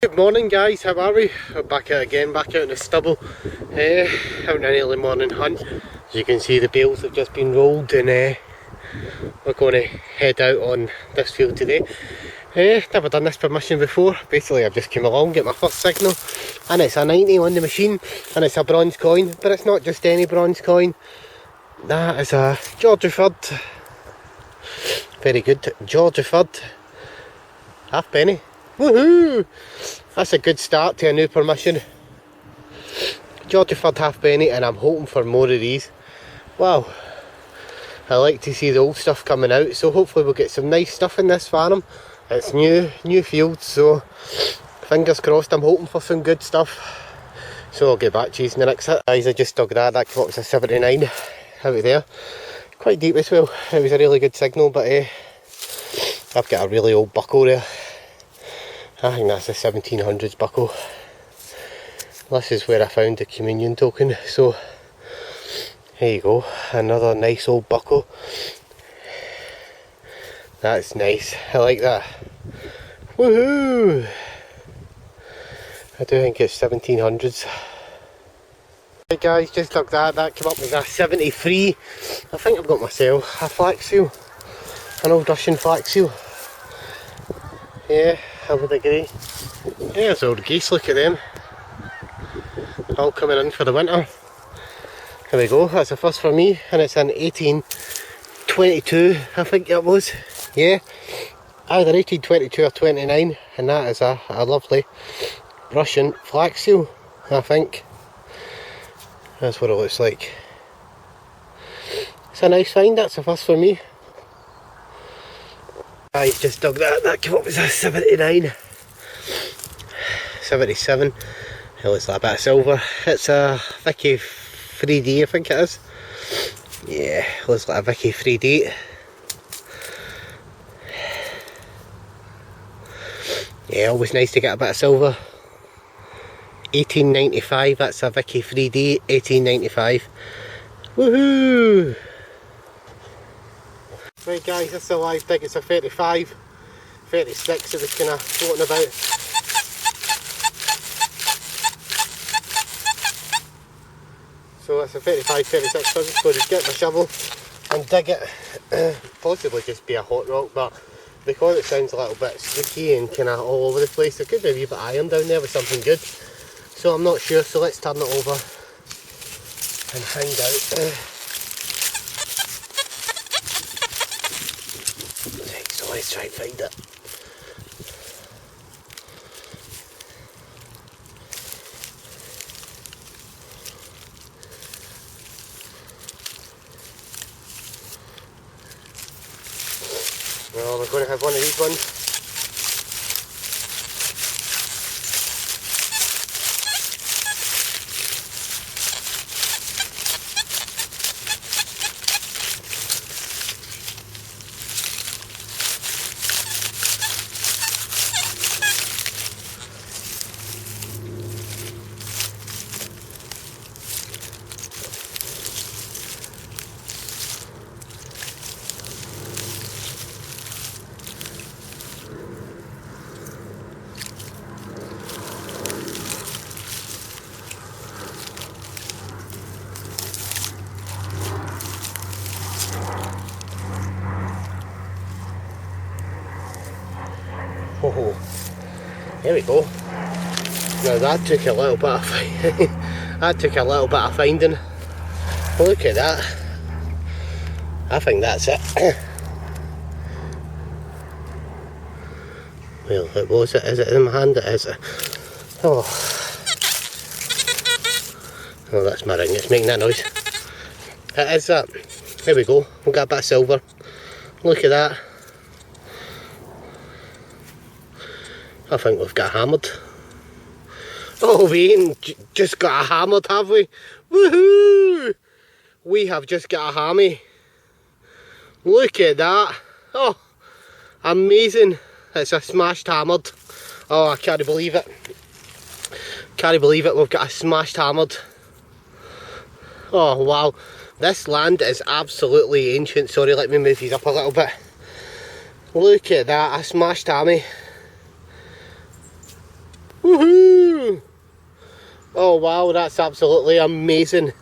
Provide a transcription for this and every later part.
Good morning guys, how are we? We're back out again, back out in the stubble, out in an early morning hunt. As you can see, the bales have just been rolled and we're going to head out on this field today. Never done this permission before. Basically I've just come along, get my first signal, and it's a 90 on the machine and it's a bronze coin, but it's not just any bronze coin. That is a George III, very good, George III halfpenny. Woohoo! That's a good start to a new permission. George III halfpenny, and I'm hoping for more of these. Wow, I like to see the old stuff coming out, so hopefully we'll get some nice stuff in this farm. It's new fields, so fingers crossed. I'm hoping for some good stuff. So I'll get back to you in the next hit. Guys, I just dug that came up as a 79 out of there. Quite deep as well. It was a really good signal, but I've got a really old buckle there. I think that's a 1700s buckle. This is where I found the communion token, so here you go, another nice old buckle. That's nice, I like that. Woohoo! I do think it's 1700s. Hey guys, just dug that came up with a 73. I think I've got myself a flax seal, an old Russian flax seal. Yeah, I would agree. Yeah, there's old geese, look at them. All coming in for the winter. Here we go, that's the first for me, and it's an 1822, I think it was. Yeah, either 1822 or 29, and that is a lovely Russian flax seal, I think. That's what it looks like. It's a nice find, that's the first for me. I just dug that came up as a 79. 77. It looks like a bit of silver. It's a Vicky 3D, I think it is. Yeah, it looks like a Vicky 3D. Yeah, always nice to get a bit of silver. 1895, that's a Vicky 3D, 1895. Woohoo! Right guys, this is a live dig, it's a 35, 36 it was kind of floating about. So that's a 35, 36, so I'm just going to get my shovel and dig it. Possibly just be a hot rock, but because it sounds a little bit streaky and kind of all over the place, there could be a wee bit of iron down there with something good. So I'm not sure, so let's turn it over and find out. So let's try and find it. Well, we're going to have one of these ones. Oh, there we go. Now that took a little bit of finding. Look at that. I think that's it. Well, it was it. Is it in my hand? It is. Oh, that's my ring. It's making that noise. It is that. There we go. We've got a bit of silver. Look at that. I think we've got hammered. Oh, we ain't just got a hammered, have we? Woohoo! We have just got a hammy. Look at that. Oh, amazing. It's a smashed hammered. Oh, I can't believe it. Can't believe it, we've got a smashed hammered. Oh, wow. This land is absolutely ancient. Sorry, let me move these up a little bit. Look at that, a smashed hammy. Woohoo! Oh wow, that's absolutely amazing.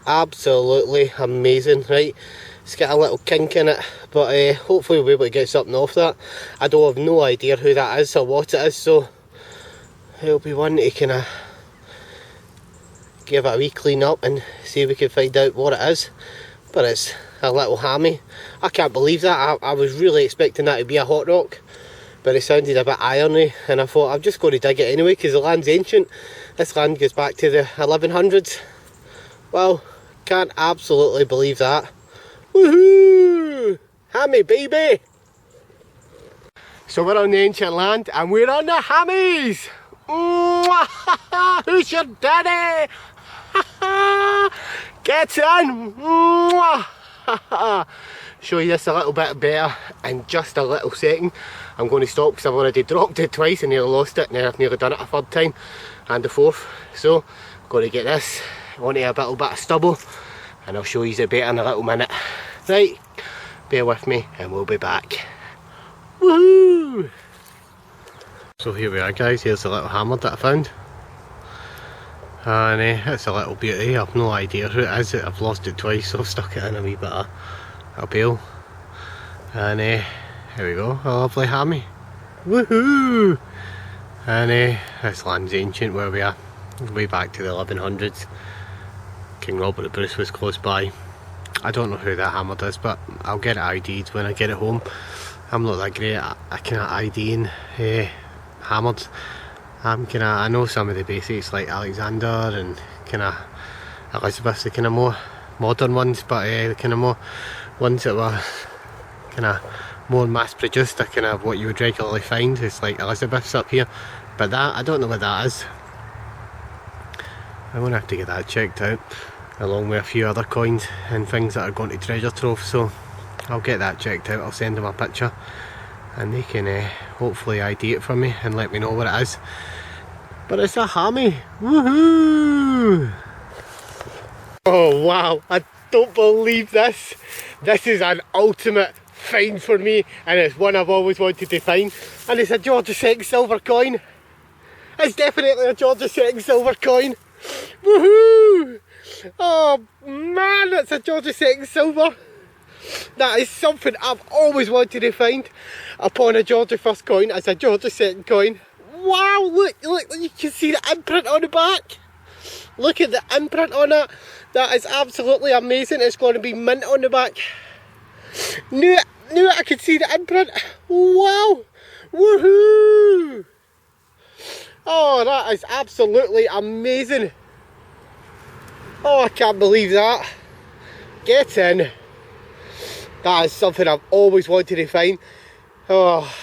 Absolutely amazing. Right, it's got a little kink in it, but hopefully we'll be able to get something off that. I don't have no idea who that is or what it is, so it'll be one to kind of give it a wee clean up and see if we can find out what it is. But it's a little hammy. I can't believe that. I was really expecting that to be a hot rock, but it sounded a bit irony, and I thought I'm just going to dig it anyway because the land's ancient. This land goes back to the 1100s. Well, can't absolutely believe that. Woohoo! Hammy baby! So we're on the ancient land and we're on the hammies! Who's your daddy? Get in! Show you this a little bit better in just a little second. I'm going to stop because I've already dropped it twice and nearly lost it, and then I've nearly done it a third time and a fourth. So I'm going to get this onto a little bit of stubble and I'll show you it better in a little minute. Right, bear with me and we'll be back. Woohoo! So here we are guys, here's the little hammer that I found. And it's a little beauty. I've no idea who it is. I've lost it twice, so I've stuck it in a wee bit of a pail. And here we go, a lovely hammy. Woohoo! And this land's ancient where we are, way back to the 1100s. King Robert the Bruce was close by. I don't know who that hammer is, but I'll get it ID'd when I get it home. I'm not that great at kind of IDing hammers. I know some of the basics like Alexander and kind of Elizabeth, the kind of more modern ones, but the kind of more ones that were kind of more mass produced are kind of what you would regularly find. It's like Elizabeth's up here, but that, I don't know what that is. I'm going to have to get that checked out, along with a few other coins and things that are going to treasure trove, so I'll get that checked out. I'll send them a picture and they can hopefully ID it for me and let me know what it is. But it's a hammy. Woohoo! Oh wow, I don't believe this. This is an ultimate find for me, and it's one I've always wanted to find, and it's a George II silver coin. It's definitely a George II silver coin. Woohoo! Oh man, it's a George II silver. That is something I've always wanted to find upon a George I coin. It's a George II coin. Wow, look, you can see the imprint on the back. Look at the imprint on it. That is absolutely amazing. It's going to be mint on the back. Knew it, I could see the imprint. Wow, woohoo! Oh, that is absolutely amazing. Oh, I can't believe that. Get in. That is something I've always wanted to find. Oh,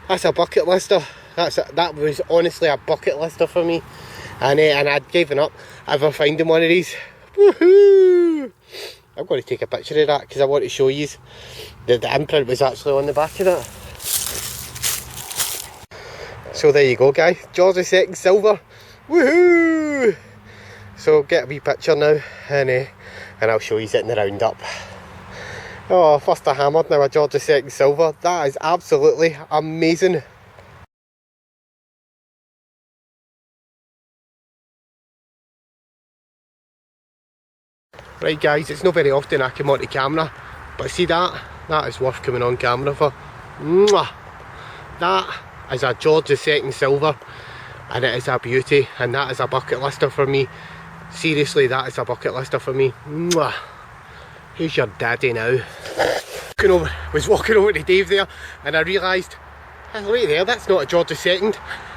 that's a bucket lister. That was honestly a bucket lister for me, and I'd given up ever finding one of these. Woohoo! I'm going to take a picture of that because I want to show you that the imprint was actually on the back of that. So there you go guys, George II silver. Woohoo! So get a wee picture now, and I'll show you it in the roundup. Oh, first a hammer, now a George II silver. That is absolutely amazing. Right guys, it's not very often I come onto camera, but see that? That is worth coming on camera for. Mwah! That is a George II silver, and it is a beauty, and that is a bucket lister for me. Seriously, that is a bucket lister for me. Mwah! Who's your daddy now? Was walking over to Dave there, and I realised, hey, wait there, that's not a George II,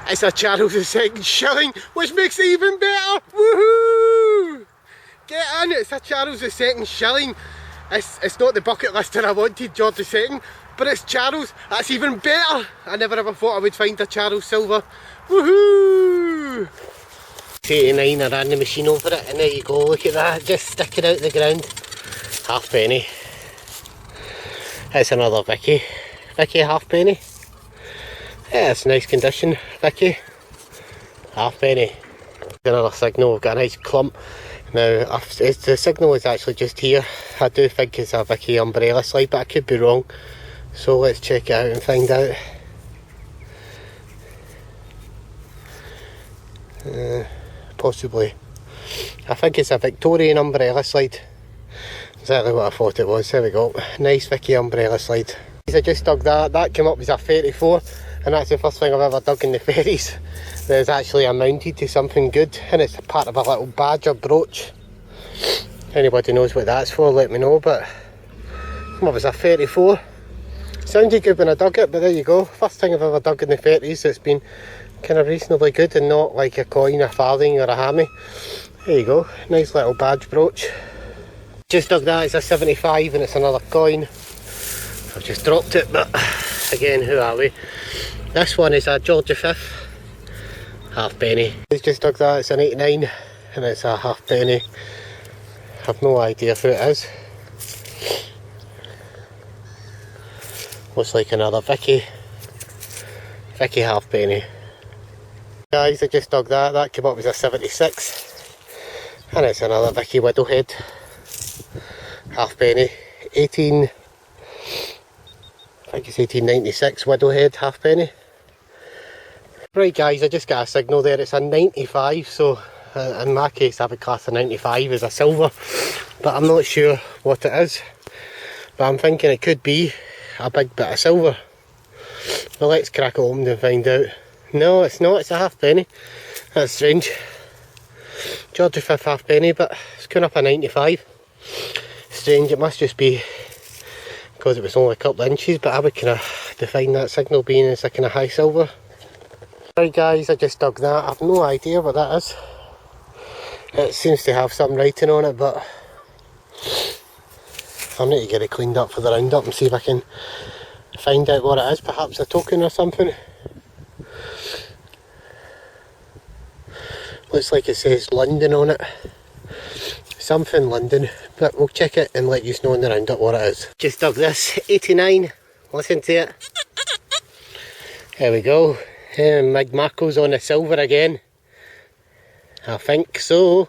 it's a Charles II shilling, which makes it even better. Woohoo! Get in, it's a Charles II shilling. It's not the bucket lister I wanted, George II, but it's Charles. That's even better. I never ever thought I would find a Charles silver. Woohoo! 89, I ran the machine over it, and there you go, look at that, just sticking out the ground. Halfpenny. It's another Vicky halfpenny. Yeah, it's nice condition, Vicky. Halfpenny. Another signal, we've got a nice clump. Now, the signal is actually just here. I do think it's a Vicky umbrella slide, but I could be wrong. So let's check it out and find out. Possibly. I think it's a Victorian umbrella slide. Exactly what I thought it was. There we go. Nice Vicky umbrella slide. I just dug that. That came up as a 34, and that's the first thing I've ever dug in the ferries that is actually amounted to something good, and it's a part of a little badge or brooch. Anybody knows what that's for, let me know, but came up as a 34. Sounded good when I dug it, but there you go. First thing I've ever dug in the ferries that's been kind of reasonably good and not like a coin, a farthing or a hammy. There you go. Nice little badge brooch. Just dug that, it's a 75 and it's another coin. I've just dropped it, but again, who are we? This one is a George V halfpenny. Just dug that, it's an 89 and it's a halfpenny. I've no idea who it is. Looks like another Vicky halfpenny. Guys, I just dug that, that came up as a 76 and it's another Vicky Widowhead halfpenny. 18, I think it's 1896 Widowhead halfpenny. Right guys, I just got a signal there, it's a 95, so in my case I would class a 95 as a silver, but I'm not sure what it is, but I'm thinking it could be a big bit of silver. Well, let's crack it open and find out. No, it's not, it's a halfpenny. That's strange. George V halfpenny, but it's going up a 95. Strange, it must just be because it was only a couple of inches, but I would kind of define that signal being as a kind of high silver. Right guys, I just dug that. I've no idea what that is. It seems to have some writing on it, but I need to get it cleaned up for the roundup and see if I can find out what it is. Perhaps a token or something. Looks like it says London on it. Something London, but we'll check it and let you know in the roundup what it is. Just dug this, 89, listen to it. There we go, Mig Marco's on the silver again. I think so.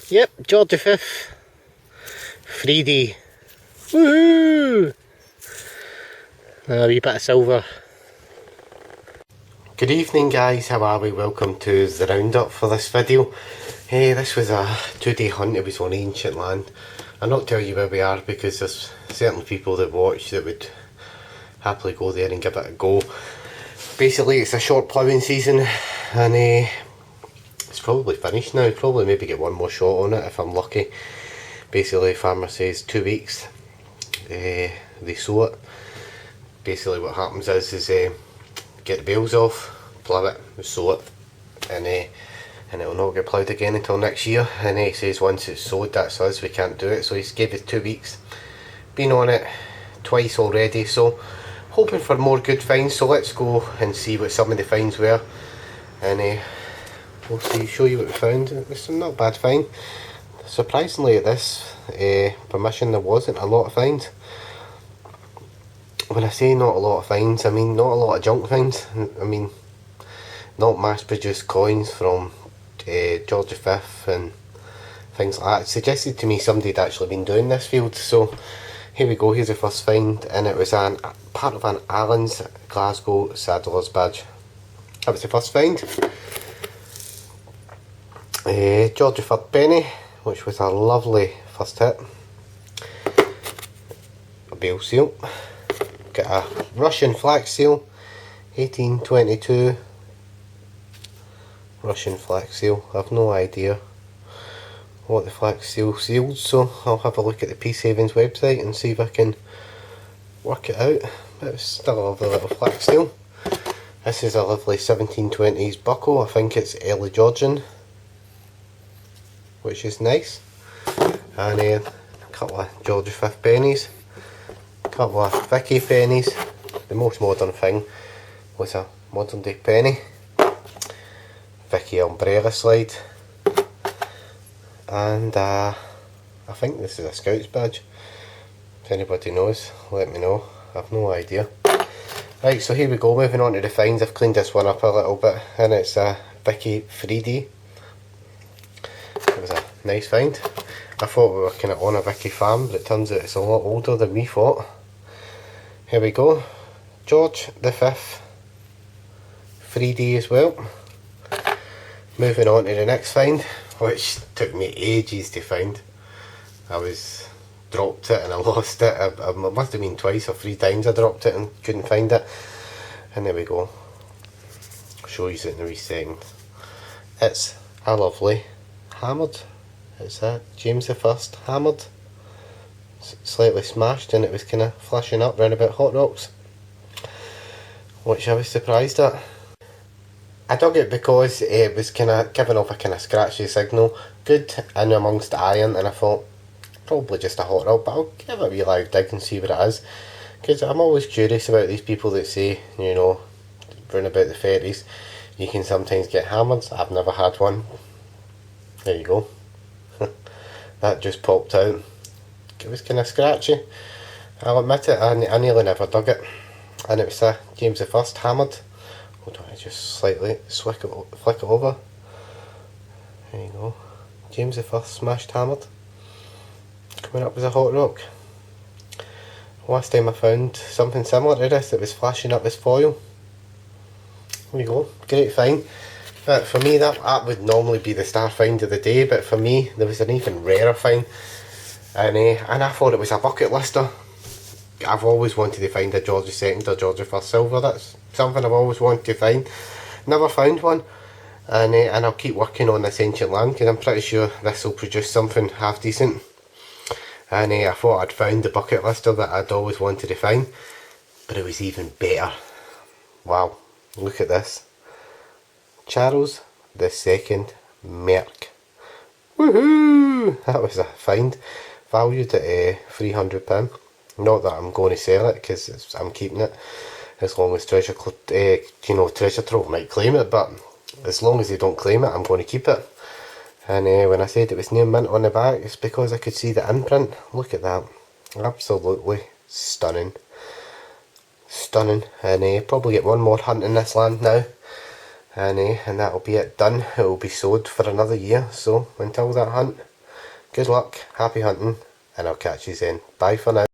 Yep, George V. 3D. Woohoo! A wee bit of silver. Good evening guys, how are we? Welcome to the roundup for this video. This was a 2-day hunt. It was on ancient land. I'll not tell you where we are because there's certain people that watch that would happily go there and give it a go. Basically it's a short ploughing season and it's probably finished now. Probably maybe get one more shot on it if I'm lucky. Basically farmer says 2 weeks they sow it. Basically what happens is get the bales off, plough it, sow it, and it'll not get ploughed again until next year. And he says once it's sowed, that's us, we can't do it. So he's gave it 2 weeks. Been on it twice already, so hoping for more good finds. So let's go and see what some of the finds were, and we'll show you what we found. It's not a bad find. Surprisingly at this permission there wasn't a lot of finds. When I say not a lot of finds, I mean not a lot of junk finds. I mean not mass produced coins from George V and things like that. It suggested to me somebody had actually been doing this field. So here we go, here's the first find, and it was part of an Allen's Glasgow Saddler's badge. That was the first find. George V penny, which was a lovely first hit. A bale seal. Got a Russian flax seal, 1822. Russian flax seal. I've no idea what the flax seal sealed, so I'll have a look at the Peace Havens website and see if I can work it out. But it's still a lovely little flax seal. This is a lovely 1720s buckle. I think it's early Georgian, which is nice. And a couple of George V pennies. Couple of Vicky pennies. The most modern thing was a modern day penny. Vicky umbrella slide. And I think this is a Scout's badge. If anybody knows, let me know. I've no idea. Right, so here we go, moving on to the finds. I've cleaned this one up a little bit, and it's a Vicky 3D. It was a nice find. I thought we were kind of on a Vicky farm, but it turns out it's a lot older than we thought. Here we go, George V 3D as well. Moving on to the next find, which took me ages to find. I dropped it and I lost it. It must have been twice or 3 times I dropped it and couldn't find it. And there we go. I'll show you it in a wee second. It's a lovely hammered. It's a James I hammered. Slightly smashed, and it was kind of flashing up round about hot rocks, which I was surprised at. I dug it because it was kind of giving off a kind of scratchy signal, good in amongst the iron, and I thought probably just a hot rock, but I'll give it a wee live dig and see what it is, because I'm always curious about these people that say, you know, round about the ferries you can sometimes get hammered. I've never had one. There you go. That just popped out. It was kind of scratchy, I'll admit it. I nearly never dug it, and it was a James I hammered. Hold on, I just slightly flick it over. There you go. James I smashed hammered. Coming up as a hot rock. Last time I found something similar to this, it was flashing up as foil. There you go, great find. But for me that would normally be the star find of the day, but for me there was an even rarer find. And I thought it was a bucket lister. I've always wanted to find a George II or George I silver. That's something I've always wanted to find. Never found one. And I'll keep working on this ancient land, because I'm pretty sure this will produce something half decent. And I thought I'd found the bucket lister that I'd always wanted to find, but it was even better. Wow, look at this. Charles II merk. Woohoo! That was a find. Valued at £300. Not that I'm going to sell it, because I'm keeping it as long as Treasure Trove might claim it, but as long as they don't claim it, I'm going to keep it. And when I said it was near mint on the back, it's because I could see the imprint. Look at that. Absolutely stunning. Stunning. And probably get one more hunt in this land now. And that'll be it done. It will be sold for another year. So until that hunt, good luck, happy hunting, and I'll catch you then. Bye for now.